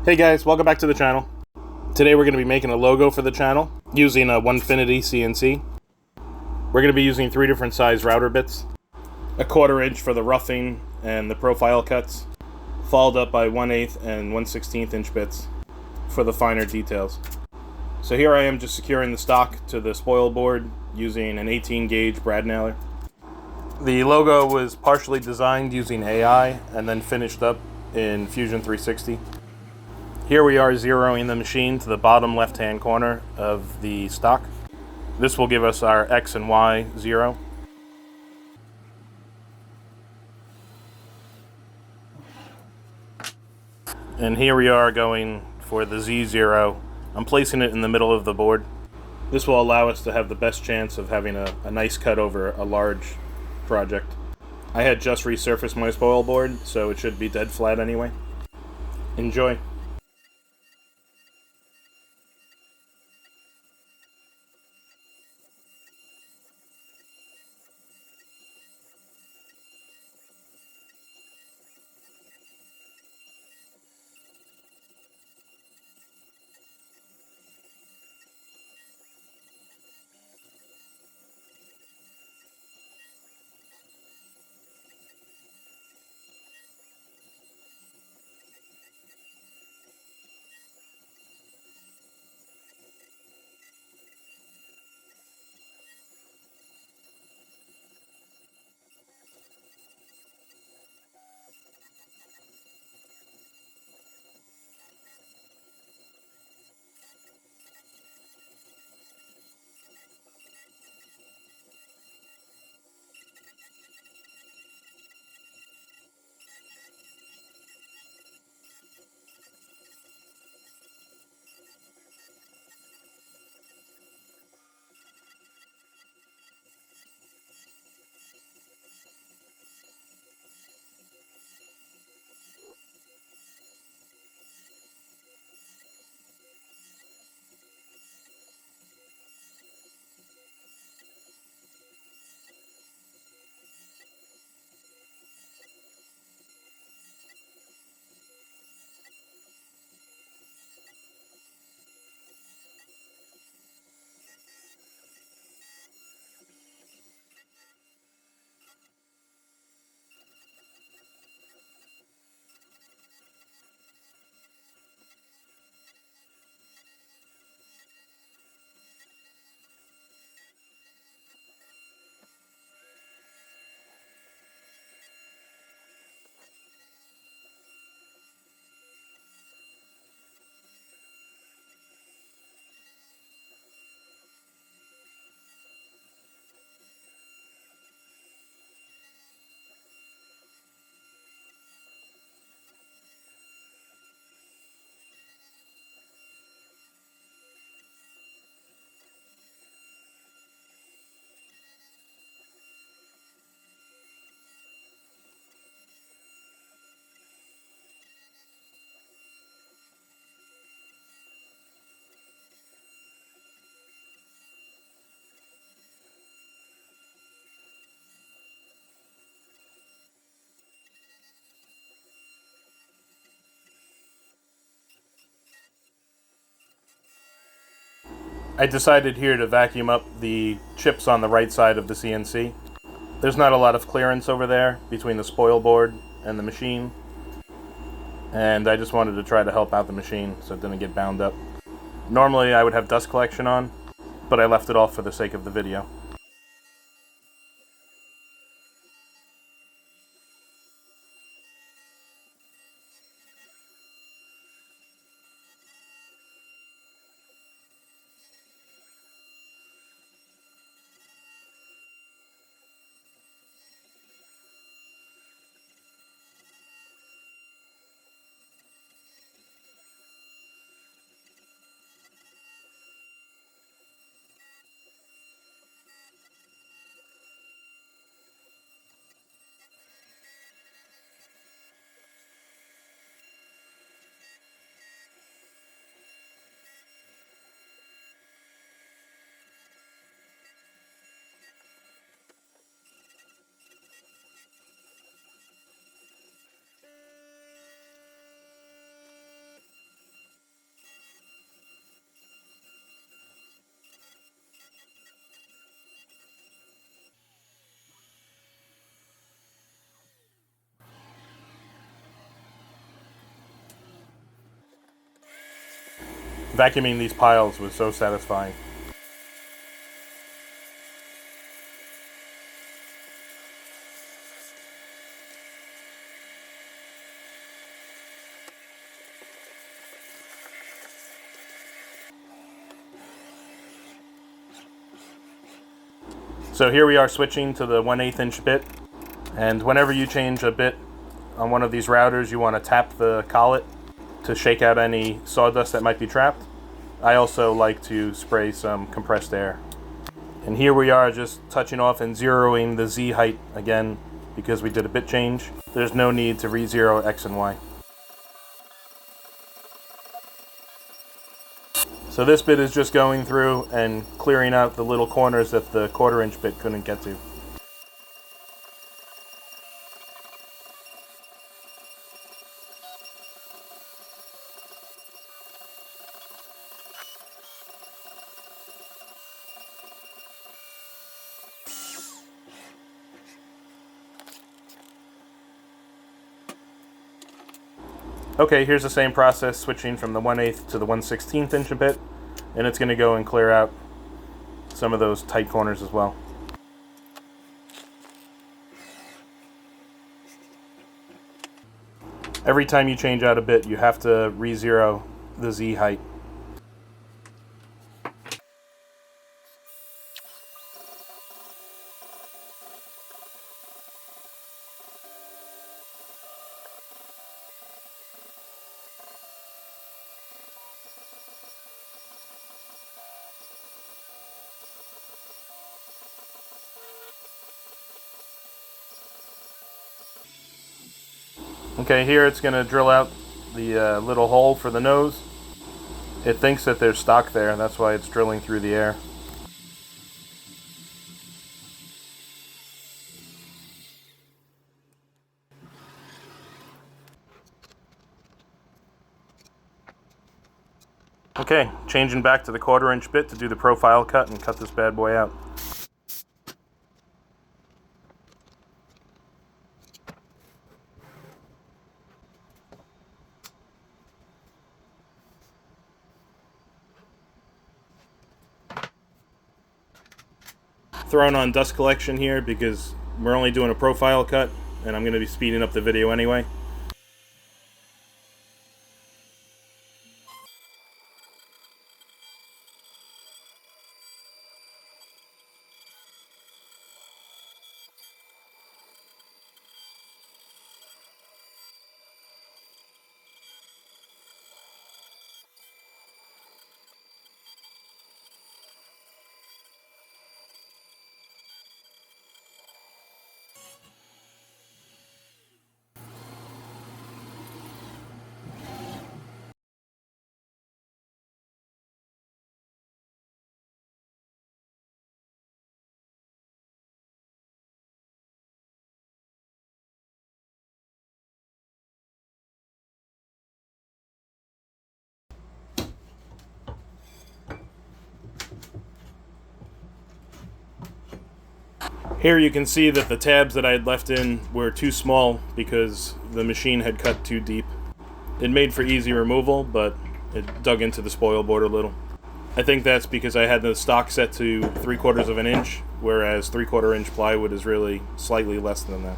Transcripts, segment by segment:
Hey guys, welcome back to the channel. Today we're going to be making a logo for the channel using a Onefinity CNC. We're going to be using 3 different size router bits. A 1/4 inch for the roughing and the profile cuts, followed up by 1/8 and 1/16 inch bits for the finer details. So here I am just securing the stock to the spoil board using an 18 gauge brad nailer. The logo was partially designed using AI and then finished up in Fusion 360. Here we are zeroing the machine to the bottom left-hand corner of the stock. This will give us our X and Y zero. And here we are going for the Z0. I'm placing it in the middle of the board. This will allow us to have the best chance of having a nice cut over a large project. I had just resurfaced my spoil board, so it should be dead flat anyway. Enjoy. I decided here to vacuum up the chips on the right side of the CNC. There's not a lot of clearance over there between the spoil board and the machine, and I just wanted to try to help out the machine so it didn't get bound up. Normally I would have dust collection on, but I left it off for the sake of the video. Vacuuming these piles was so satisfying. So here we are switching to the 1/8 inch bit, and whenever you change a bit on one of these routers, you want to tap the collet to shake out any sawdust that might be trapped. I also like to spray some compressed air. And here we are just touching off and zeroing the Z height again because we did a bit change. There's no need to re-zero X and Y. So this bit is just going through and clearing out the little corners that the 1/4 inch bit couldn't get to. Okay, here's the same process, switching from the 1/8 to the 1/16 inch a bit, and it's going to go and clear out some of those tight corners as well. Every time you change out a bit, you have to re-zero the Z height. Okay, here it's going to drill out the little hole for the nose. It thinks that there's stock there, that's why it's drilling through the air. Okay, changing back to the 1/4 inch bit to do the profile cut and cut this bad boy out. Throwing on dust collection here because we're only doing a profile cut and I'm going to be speeding up the video anyway. Here you can see that the tabs that I had left in were too small because the machine had cut too deep. It made for easy removal, but it dug into the spoil board a little. I think that's because I had the stock set to 3/4 of an inch, whereas 3/4 inch plywood is really slightly less than that.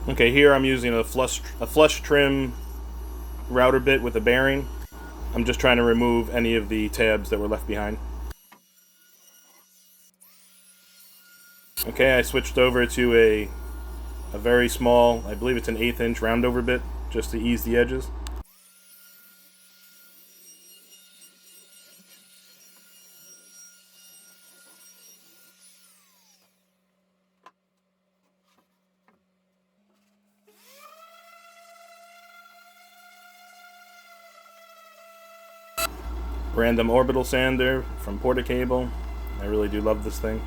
Okay, here I'm using a flush trim router bit with a bearing. I'm just trying to remove any of the tabs that were left behind. Okay, I switched over to a very small, I believe it's an 1/8 inch roundover bit, just to ease the edges. Random orbital sander from Portacable. I really do love this thing.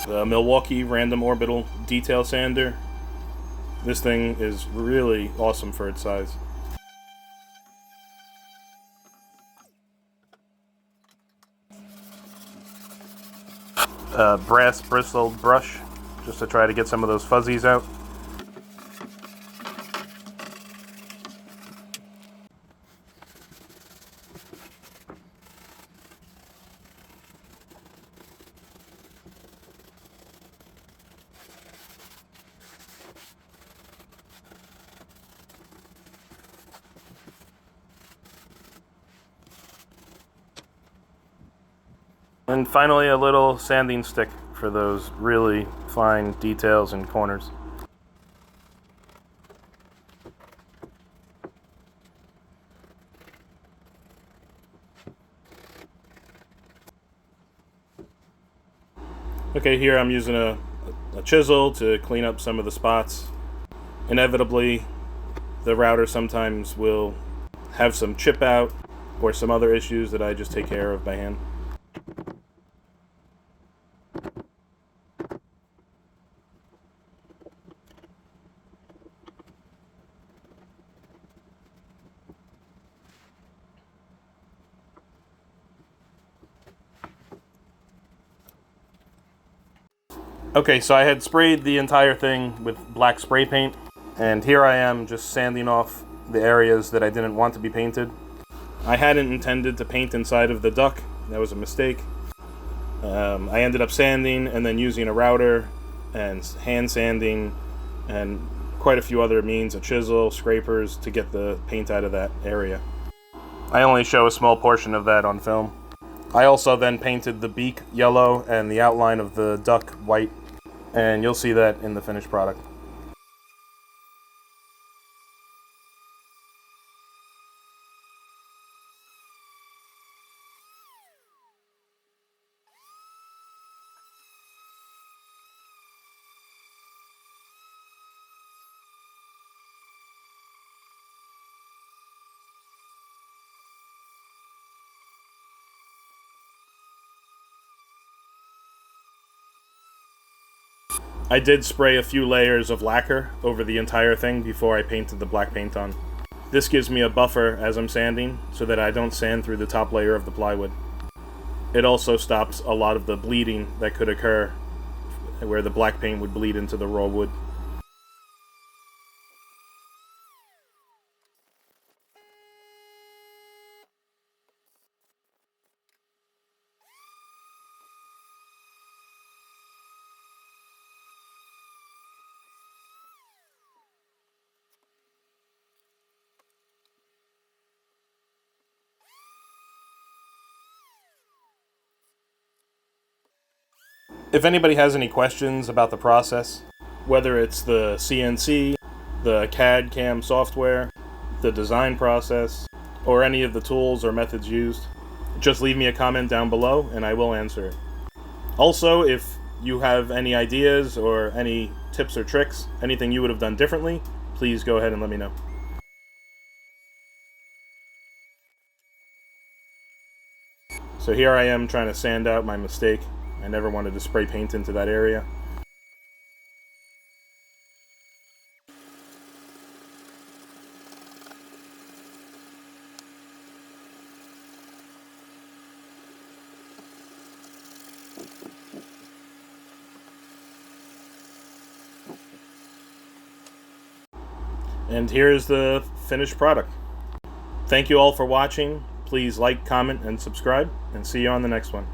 The Milwaukee Random Orbital Detail Sander. This thing is really awesome for its size. Brass bristled brush, just to try to get some of those fuzzies out. And finally, a little sanding stick for those really fine details and corners. Okay, here I'm using a chisel to clean up some of the spots. Inevitably, the router sometimes will have some chip out or some other issues that I just take care of by hand. Okay, so I had sprayed the entire thing with black spray paint, and here I am just sanding off the areas that I didn't want to be painted. I hadn't intended to paint inside of the duck. That was a mistake. I ended up sanding and then using a router and hand sanding and quite a few other means, a chisel, scrapers, to get the paint out of that area. I only show a small portion of that on film. I also then painted the beak yellow and the outline of the duck white, and you'll see that in the finished product. I did spray a few layers of lacquer over the entire thing before I painted the black paint on. This gives me a buffer as I'm sanding so that I don't sand through the top layer of the plywood. It also stops a lot of the bleeding that could occur where the black paint would bleed into the raw wood. If anybody has any questions about the process, whether it's the CNC, the CAD CAM software, the design process, or any of the tools or methods used, just leave me a comment down below and I will answer it. Also, if you have any ideas or any tips or tricks, anything you would have done differently, please go ahead and let me know. So here I am trying to sand out my mistake. I never wanted to spray paint into that area. And here's the finished product. Thank you all for watching. Please like, comment, and subscribe, and see you on the next one.